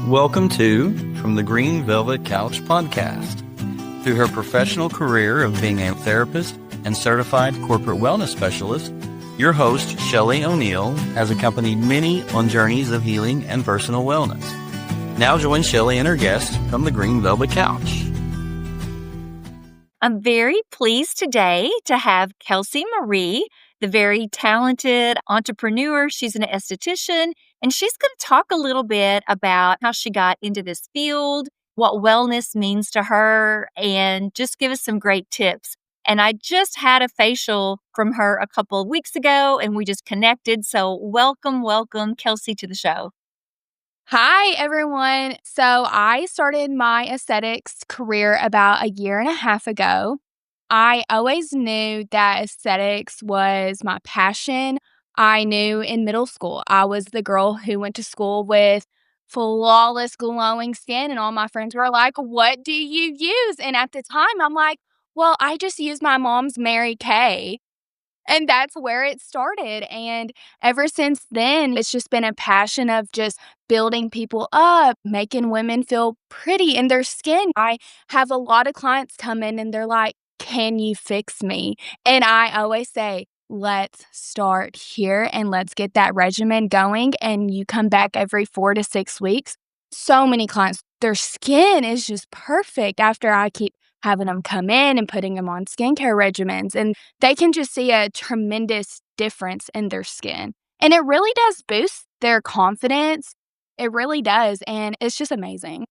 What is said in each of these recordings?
Welcome to From the Green Velvet Couch podcast. Through her professional career of being a therapist and certified corporate wellness specialist, your host, Shelly O'Neal, has accompanied many on journeys of healing and personal wellness. Now join Shelly and her guest from the Green Velvet Couch. I'm very pleased today to have Kelsey Marie, the very talented entrepreneur. She's an esthetician, and she's going to talk a little bit about how she got into this field, what wellness means to her, and just give us some great tips. And I just had a facial from her a couple of weeks ago, and we just connected. So welcome, Kelsey, to the show. Hi, everyone. So I started my aesthetics career about a year and a half ago. I always knew that aesthetics was my passion. I knew in middle school, I was the girl who went to school with flawless, glowing skin, and all my friends were like, "What do you use?" And at the time, I'm like, "Well, I just use my mom's Mary Kay." And that's where it started. And ever since then, it's just been a passion of just building people up, making women feel pretty in their skin. I have a lot of clients come in and they're like, "Can you fix me?" And I always say, let's start here and let's get that regimen going. And you come back every 4 to 6 weeks. So many clients, their skin is just perfect after I keep having them come in and putting them on skincare regimens. And they can just see a tremendous difference in their skin. And it really does boost their confidence. It really does. And it's just amazing.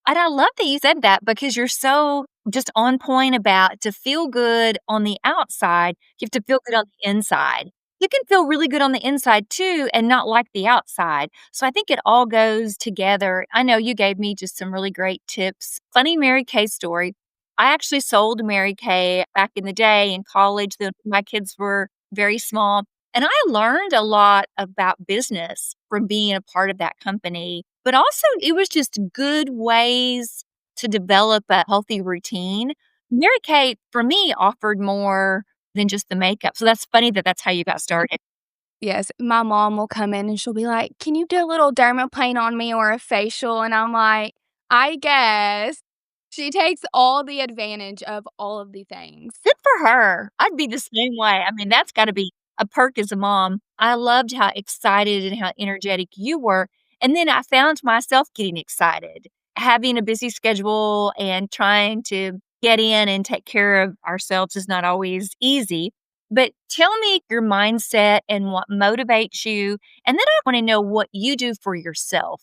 And I love that you said that because you're so just on point about to feel good on the outside, you have to feel good on the inside. You can feel really good on the inside too and not like the outside. So I think it all goes together. I know you gave me just some really great tips. Funny Mary Kay story. I actually sold Mary Kay back in the day in college. My kids were very small. And I learned a lot about business from being a part of that company. But also, it was just good ways to develop a healthy routine. Mary Kay, for me, offered more than just the makeup. So that's funny that that's how you got started. Yes, my mom will come in and she'll be like, "Can you do a little dermaplane on me or a facial?" And I'm like, I guess. She takes all the advantage of all of the things. Good for her. I'd be the same way. I mean, that's got to be a perk as a mom. I loved how excited and how energetic you were. And then I found myself getting excited, having a busy schedule and trying to get in and take care of ourselves is not always easy. But tell me your mindset and what motivates you. And then I want to know what you do for yourself.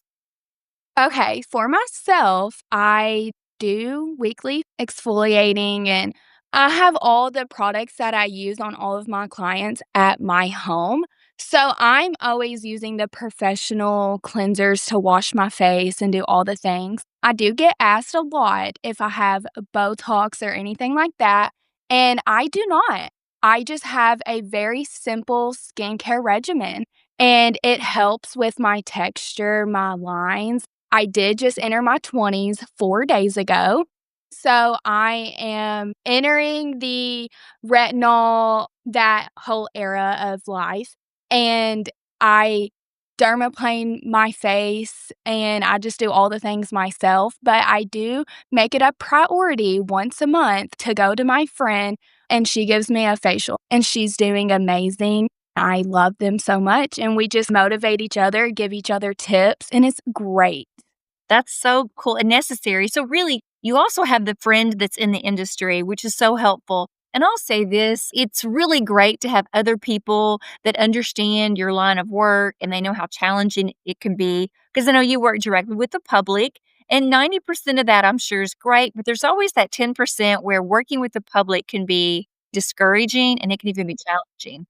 Okay, for myself, I do weekly exfoliating and I have all the products that I use on all of my clients at my home. So I'm always using the professional cleansers to wash my face and do all the things. I do get asked a lot if I have Botox or anything like that, and I do not. I just have a very simple skincare regimen, and it helps with my texture, my lines. I did just enter my 20s 4 days ago. So I am entering the retinol, that whole era of life. And I dermaplane my face and I just do all the things myself. But I do make it a priority once a month to go to my friend and she gives me a facial and she's doing amazing. I love them so much. And we just motivate each other, give each other tips, and it's great. That's so cool and necessary. So really, you also have the friend that's in the industry, which is so helpful. And I'll say this, it's really great to have other people that understand your line of work and they know how challenging it can be. Because I know you work directly with the public and 90% of that I'm sure is great, but there's always that 10% where working with the public can be discouraging and it can even be challenging.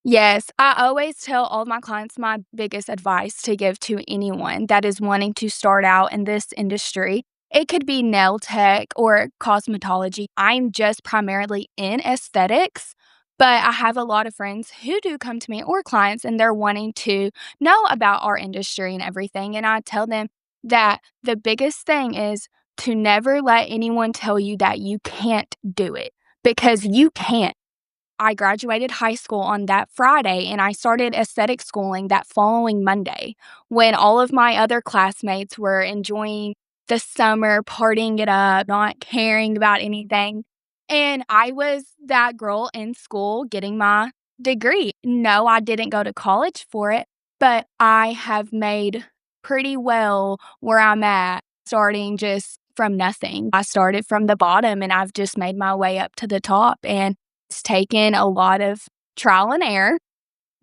Yes, I always tell all of my clients my biggest advice to give to anyone that is wanting to start out in this industry. It could be nail tech or cosmetology. I'm just primarily in aesthetics, but I have a lot of friends who do come to me or clients and they're wanting to know about our industry and everything. And I tell them that the biggest thing is to never let anyone tell you that you can't do it because you can't. I graduated high school on that Friday and I started aesthetic schooling that following Monday when all of my other classmates were enjoying the summer, partying it up, not caring about anything. And I was that girl in school getting my degree. No, I didn't go to college for it, but I have made pretty well where I'm at, starting just from nothing. I started from the bottom and I've just made my way up to the top. And it's taken a lot of trial and error,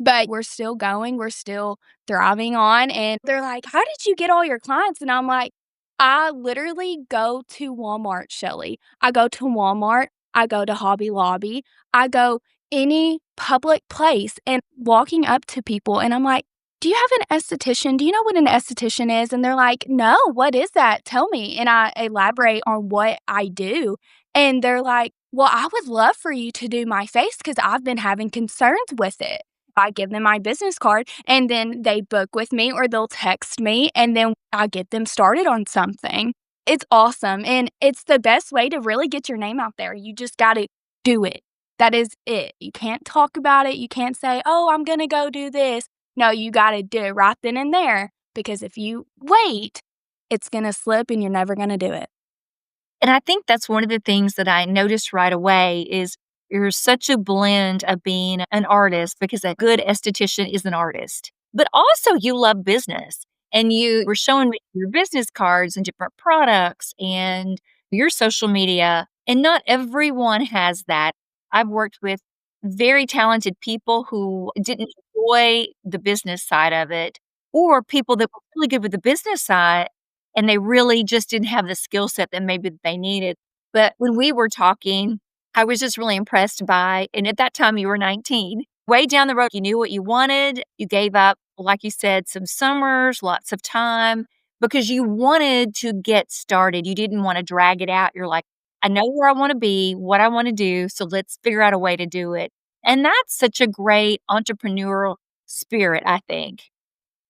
but we're still going. We're still thriving on. And they're like, "How did you get all your clients?" And I'm like, I literally go to Walmart, Shelly. I go to Walmart. I go to Hobby Lobby. I go any public place and walking up to people. And I'm like, "Do you have an esthetician? Do you know what an esthetician is?" And they're like, "No, what is that? Tell me." And I elaborate on what I do. And they're like, "Well, I would love for you to do my face because I've been having concerns with it." I give them my business card and then they book with me or they'll text me and then I get them started on something. It's awesome. And it's the best way to really get your name out there. You just got to do it. That is it. You can't talk about it. You can't say, "Oh, I'm going to go do this." No, you got to do it right then and there because if you wait, it's going to slip and you're never going to do it. And I think that's one of the things that I noticed right away is you're such a blend of being an artist because a good esthetician is an artist, but also you love business and you were showing me your business cards and different products and your social media. And not everyone has that. I've worked with very talented people who didn't enjoy the business side of it, or people that were really good with the business side and they really just didn't have the skill set that maybe they needed. But when we were talking, I was just really impressed by, and at that time you were 19, way down the road, you knew what you wanted. You gave up, like you said, some summers, lots of time because you wanted to get started. You didn't want to drag it out. You're like, "I know where I want to be, what I want to do. So let's figure out a way to do it." And that's such a great entrepreneurial spirit, I think.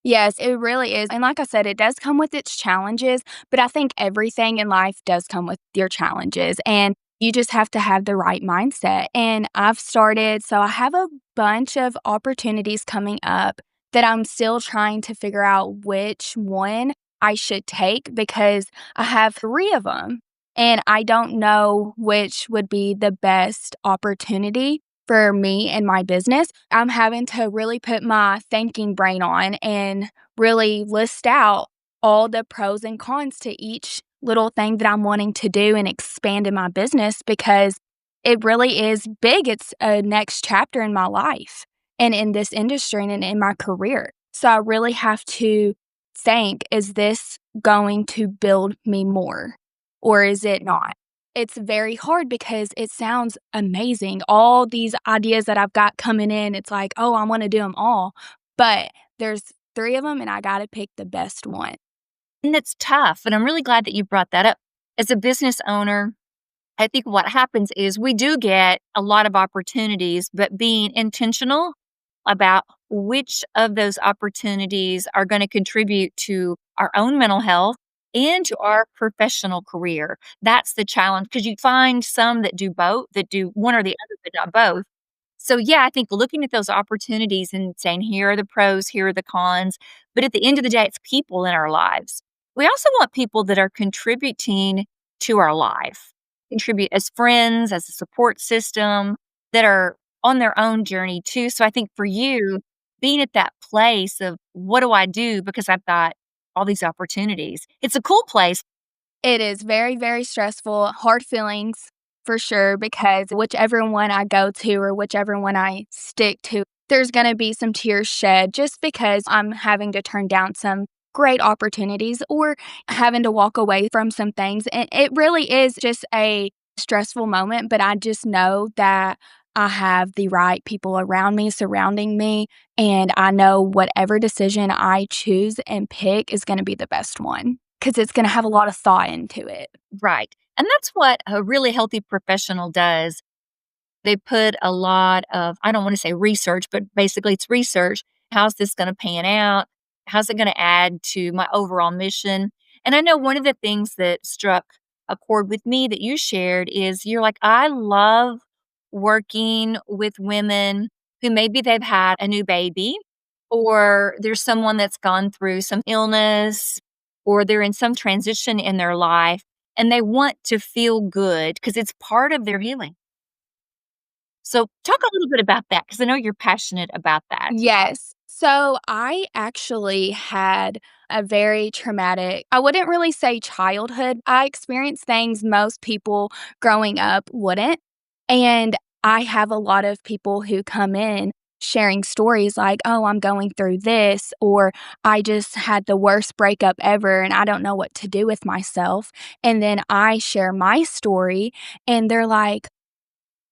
Yes, it really is. And like I said, it does come with its challenges, but I think everything in life does come with your challenges. And you just have to have the right mindset. And so I have a bunch of opportunities coming up that I'm still trying to figure out which one I should take because I have three of them and I don't know which would be the best opportunity for me and my business. I'm having to really put my thinking brain on and really list out all the pros and cons to each little thing that I'm wanting to do and expand in my business because it really is big. It's a next chapter in my life and in this industry and in my career. So I really have to think, is this going to build me more or is it not? It's very hard because it sounds amazing. All these ideas that I've got coming in, it's like, "Oh, I want to do them all." But there's three of them and I got to pick the best one. And it's tough. And I'm really glad that you brought that up. As a business owner, I think what happens is we do get a lot of opportunities, but being intentional about which of those opportunities are going to contribute to our own mental health and to our professional career. That's the challenge because you find some that do both, that do one or the other, but not both. So, yeah, I think looking at those opportunities and saying, here are the pros, here are the cons. But at the end of the day, it's people in our lives. We also want people that are contributing to our life, contribute as friends, as a support system, that are on their own journey too. So I think for you, being at that place of what do I do because I've got all these opportunities, it's a cool place. It is very, very stressful, hard feelings for sure, because whichever one I go to or whichever one I stick to, there's going to be some tears shed just because I'm having to turn down some great opportunities or having to walk away from some things. And it really is just a stressful moment, but I just know that I have the right people around me, surrounding me, and I know whatever decision I choose and pick is going to be the best one because it's going to have a lot of thought into it. Right. And that's what a really healthy professional does. They put a lot of, I don't want to say research, but basically it's research. How's this going to pan out? How's it going to add to my overall mission? And I know one of the things that struck a chord with me that you shared is you're like, I love working with women who maybe they've had a new baby, or there's someone that's gone through some illness, or they're in some transition in their life, and they want to feel good because it's part of their healing. So talk a little bit about that because I know you're passionate about that. Yes. So I actually had a very traumatic, I wouldn't really say childhood. I experienced things most people growing up wouldn't. And I have a lot of people who come in sharing stories like, oh, I'm going through this, or I just had the worst breakup ever and I don't know what to do with myself. And then I share my story and they're like,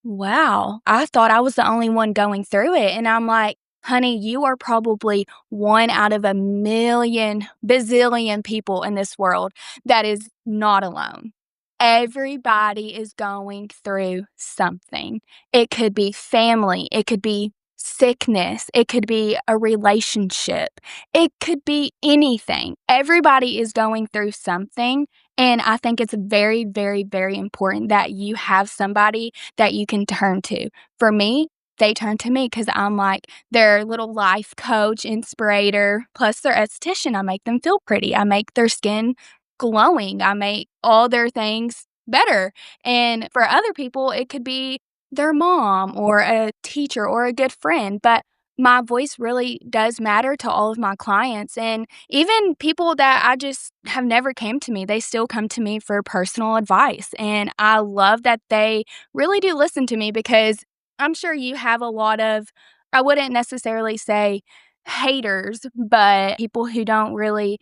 wow, I thought I was the only one going through it. And I'm like, honey, you are probably one out of a million, bazillion people in this world that is not alone. Everybody is going through something. It could be family, it could be sickness, it could be a relationship, it could be anything. Everybody is going through something. And I think it's very, very, very important that you have somebody that you can turn to. For me, they turn to me because I'm like their little life coach, inspirator, plus their esthetician. I make them feel pretty. I make their skin glowing. I make all their things better. And for other people, it could be their mom or a teacher or a good friend. But my voice really does matter to all of my clients. And even people that I just have never came to me, they still come to me for personal advice. And I love that they really do listen to me because I'm sure you have a lot of, I wouldn't necessarily say haters, but people who don't really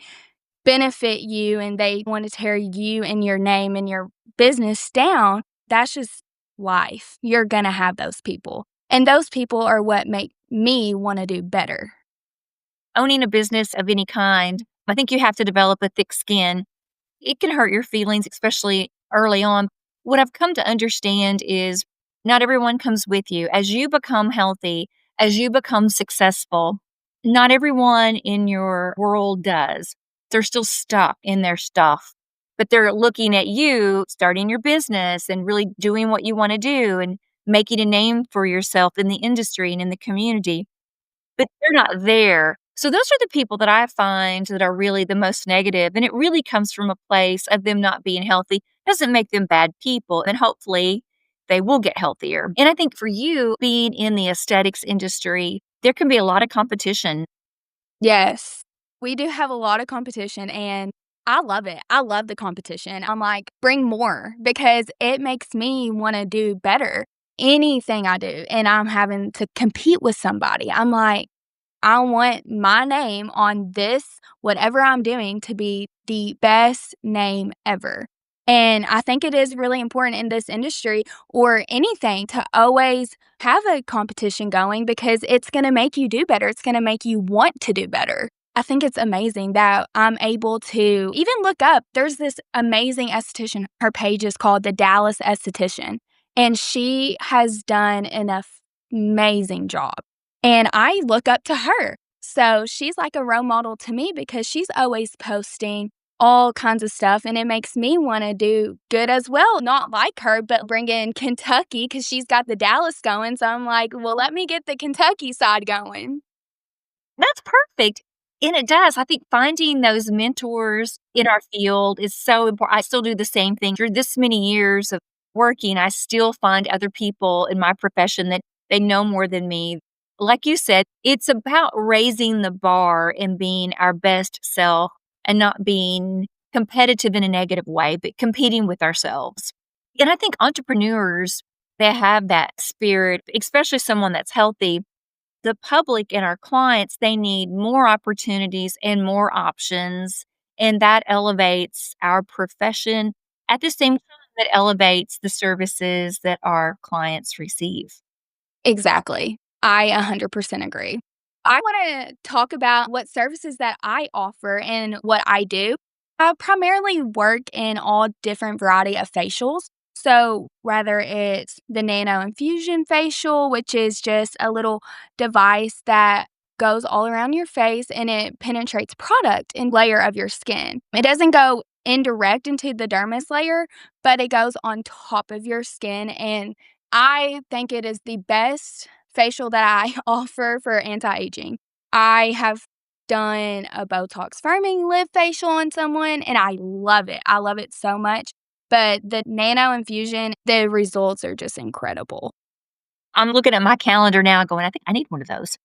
benefit you and they want to tear you and your name and your business down. That's just life. You're going to have those people. And those people are what make me want to do better. Owning a business of any kind, I think you have to develop a thick skin. It can hurt your feelings, especially early on. What I've come to understand is not everyone comes with you. As you become healthy, as you become successful, not everyone in your world does. They're still stuck in their stuff, but they're looking at you starting your business and really doing what you want to do and making a name for yourself in the industry and in the community, but they're not there. So those are the people that I find that are really the most negative, and it really comes from a place of them not being healthy. Doesn't make them bad people, and hopefully they will get healthier. And I think for you, being in the aesthetics industry, there can be a lot of competition. Yes, we do have a lot of competition and I love it. I love the competition. I'm like, bring more because it makes me want to do better. Anything I do, and I'm having to compete with somebody. I'm like, I want my name on this, whatever I'm doing, to be the best name ever. And I think it is really important in this industry or anything to always have a competition going because it's going to make you do better. It's going to make you want to do better. I think it's amazing that I'm able to even look up. There's this amazing esthetician. Her page is called the Dallas Esthetician, and she has done amazing job. And I look up to her. So she's like a role model to me because she's always posting all kinds of stuff. And it makes me want to do good as well. Not like her, but bring in Kentucky because she's got the Dallas going. So I'm like, well, let me get the Kentucky side going. That's perfect. And it does. I think finding those mentors in our field is so important. I still do the same thing. Through this many years of working, I still find other people in my profession that they know more than me. Like you said, it's about raising the bar and being our best self and not being competitive in a negative way, but competing with ourselves. And I think entrepreneurs, they have that spirit, especially someone that's healthy. The public and our clients, they need more opportunities and more options. And that elevates our profession at the same time that elevates the services that our clients receive. Exactly. I 100% agree. I want to talk about what services that I offer and what I do. I primarily work in all different variety of facials. So whether it's the nano infusion facial, which is just a little device that goes all around your face and it penetrates product in layer of your skin. It doesn't go indirect into the dermis layer, but it goes on top of your skin and I think it is the best facial that I offer for anti-aging. I have done a Botox firming lip facial on someone, and I love it. I love it so much. But the nano infusion, the results are just incredible. I'm looking at my calendar now going, I think I need one of those.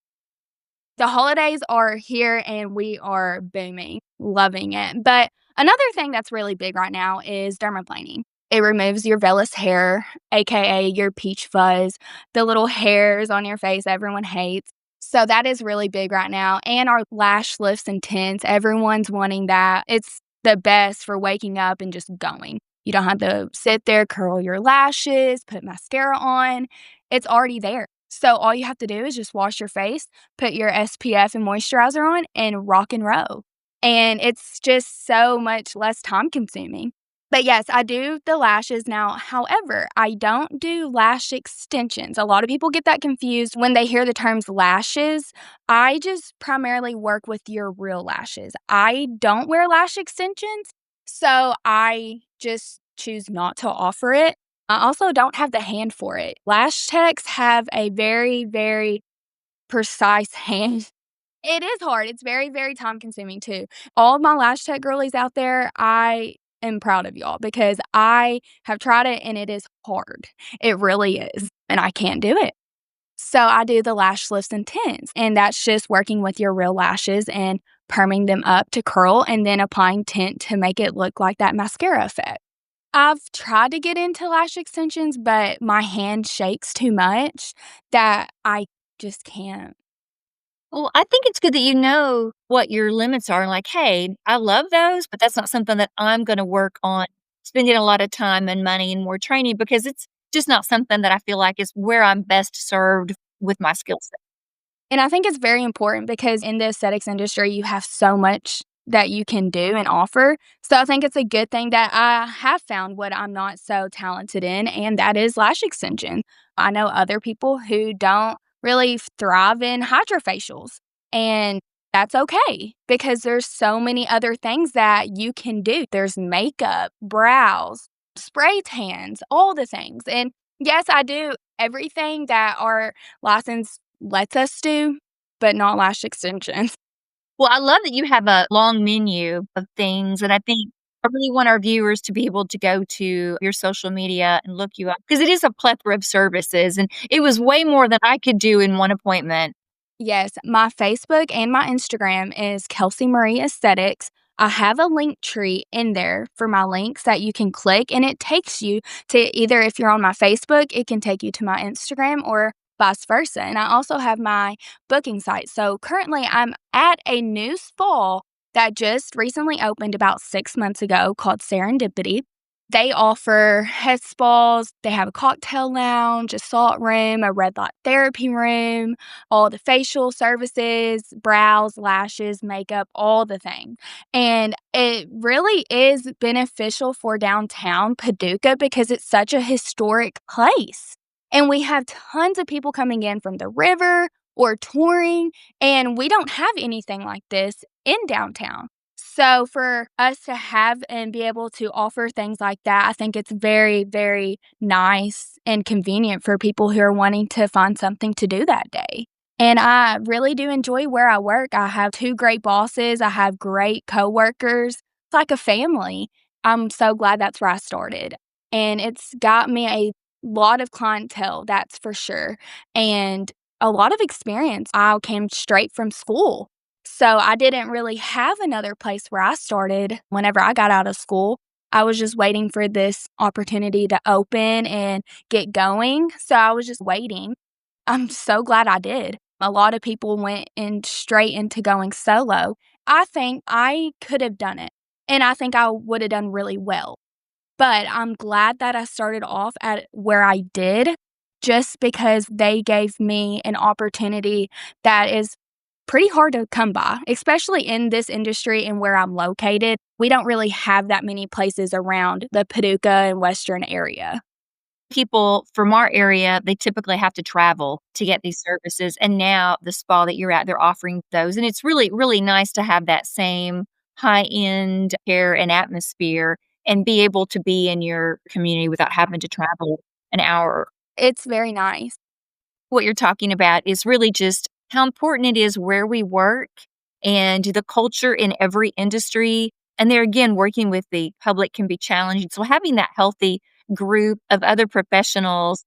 The holidays are here and we are booming, loving it. But another thing that's really big right now is dermaplaning. It removes your vellus hair, aka your peach fuzz, the little hairs on your face everyone hates. So that is really big right now. And our lash lifts and tints, everyone's wanting that. It's the best for waking up and just going. You don't have to sit there, curl your lashes, put mascara on. It's already there. So all you have to do is just wash your face, put your SPF and moisturizer on, and rock and roll. And it's just so much less time consuming. But yes, I do the lashes now. However, I don't do lash extensions. A lot of people get that confused when they hear the terms lashes. I just primarily work with your real lashes. I don't wear lash extensions, so I just choose not to offer it. I also don't have the hand for it. Lash techs have a very, very precise hand. It is hard. It's very, very time consuming too. All of my lash tech girlies out there, I am proud of y'all because I have tried it and it is hard. It really is. And I can't do it. So I do the lash lifts and tints, and that's just working with your real lashes and perming them up to curl and then applying tint to make it look like that mascara effect. I've tried to get into lash extensions, but my hand shakes too much that I just can't. Well, I think it's good that you know what your limits are. Like, hey, I love those, but that's not something that I'm going to work on spending a lot of time and money and more training because it's just not something that I feel like is where I'm best served with my skill set. And I think it's very important because in the aesthetics industry, you have so much that you can do and offer. So I think it's a good thing that I have found what I'm not so talented in, and that is lash extension. I know other people who don't really thrive in hydrofacials, and that's okay because there's so many other things that you can do. There's makeup, brows, spray tans, all the things. And yes, I do everything that our license lets us do, but not lash extensions. Well, I love that you have a long menu of things. And I think I really want our viewers to be able to go to your social media and look you up because it is a plethora of services. And it was way more than I could do in one appointment. Yes, my Facebook and my Instagram is Kelsey Marie Aesthetics. I have a link tree in there for my links that you can click, and it takes you to either if you're on my Facebook, it can take you to my Instagram or vice versa. And I also have my booking site. So currently, I'm at a new spa that just recently opened about 6 months ago called Serendipity. They offer head spas, they have a cocktail lounge, a salt room, a red light therapy room, all the facial services, brows, lashes, makeup, all the things. And it really is beneficial for downtown Paducah because it's such a historic place. And we have tons of people coming in from the river or touring, and we don't have anything like this in downtown. So for us to have and be able to offer things like that, I think it's very, very nice and convenient for people who are wanting to find something to do that day. And I really do enjoy where I work. I have two great bosses. I have great coworkers. It's like a family. I'm so glad that's where I started. And it's got me a lot of clientele, that's for sure. And a lot of experience. I came straight from school. So I didn't really have another place where I started whenever I got out of school. I was just waiting for this opportunity to open and get going. So I was just waiting. I'm so glad I did. A lot of people went in straight into going solo. I think I could have done it, and I think I would have done really well. But I'm glad that I started off at where I did just because they gave me an opportunity that is pretty hard to come by, especially in this industry and where I'm located. We don't really have that many places around the Paducah and Western area. People from our area, they typically have to travel to get these services. And now the spa that you're at, they're offering those. And it's really, really nice to have that same high end care and atmosphere and be able to be in your community without having to travel an hour. It's very nice. What you're talking about is really just how important it is where we work and the culture in every industry. And there again, working with the public can be challenging. So having that healthy group of other professionals,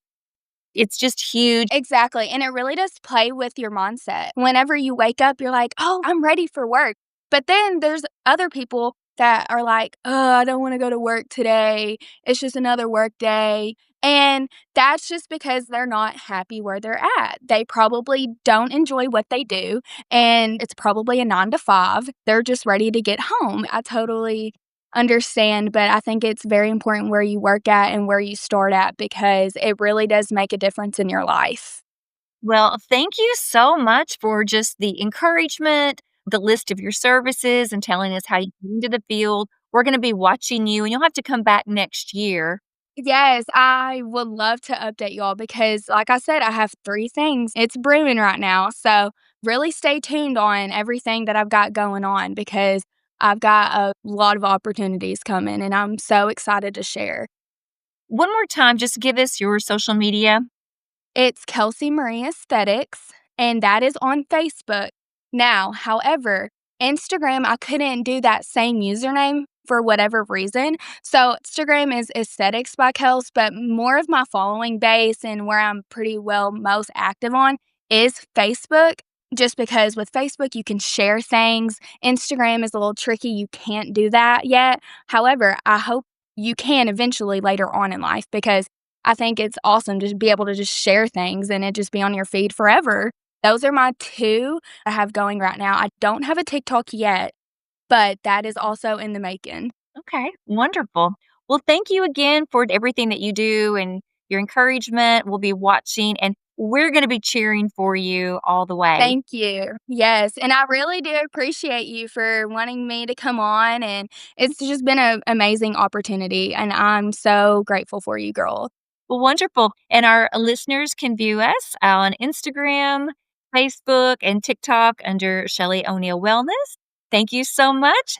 it's just huge. Exactly, and it really does play with your mindset. Whenever you wake up, you're like, "Oh, I'm ready for work." But then there's other people that are like, "Oh, I don't wanna go to work today. It's just another work day." And that's just because they're not happy where they're at. They probably don't enjoy what they do, and it's probably a 9 to 5. They're just ready to get home. I totally understand, but I think it's very important where you work at and where you start at because it really does make a difference in your life. Well, thank you so much for just the encouragement, the list of your services, and telling us how you get into the field. We're going to be watching you, and you'll have to come back next year. Yes, I would love to update y'all because, like I said, I have 3 things. It's brewing right now. So, really stay tuned on everything that I've got going on because I've got a lot of opportunities coming and I'm so excited to share. One more time, just give us your social media. It's Kelsey Marie Aesthetics, and that is on Facebook. Now, however, Instagram, I couldn't do that same username for whatever reason. So, Instagram is Aesthetics by Kels, but more of my following base and where I'm pretty well most active on is Facebook. Just because with Facebook, you can share things. Instagram is a little tricky. You can't do that yet. However, I hope you can eventually later on in life because I think it's awesome to be able to just share things and it just be on your feed forever. Those are my 2 I have going right now. I don't have a TikTok yet, but that is also in the making. Okay, wonderful. Well, thank you again for everything that you do and your encouragement. We'll be watching, and we're going to be cheering for you all the way. Thank you. Yes, and I really do appreciate you for wanting me to come on, and it's just been an amazing opportunity, and I'm so grateful for you, girl. Well, wonderful. And our listeners can view us on Instagram, Facebook, and TikTok under Shelly O'Neal Wellness. Thank you so much.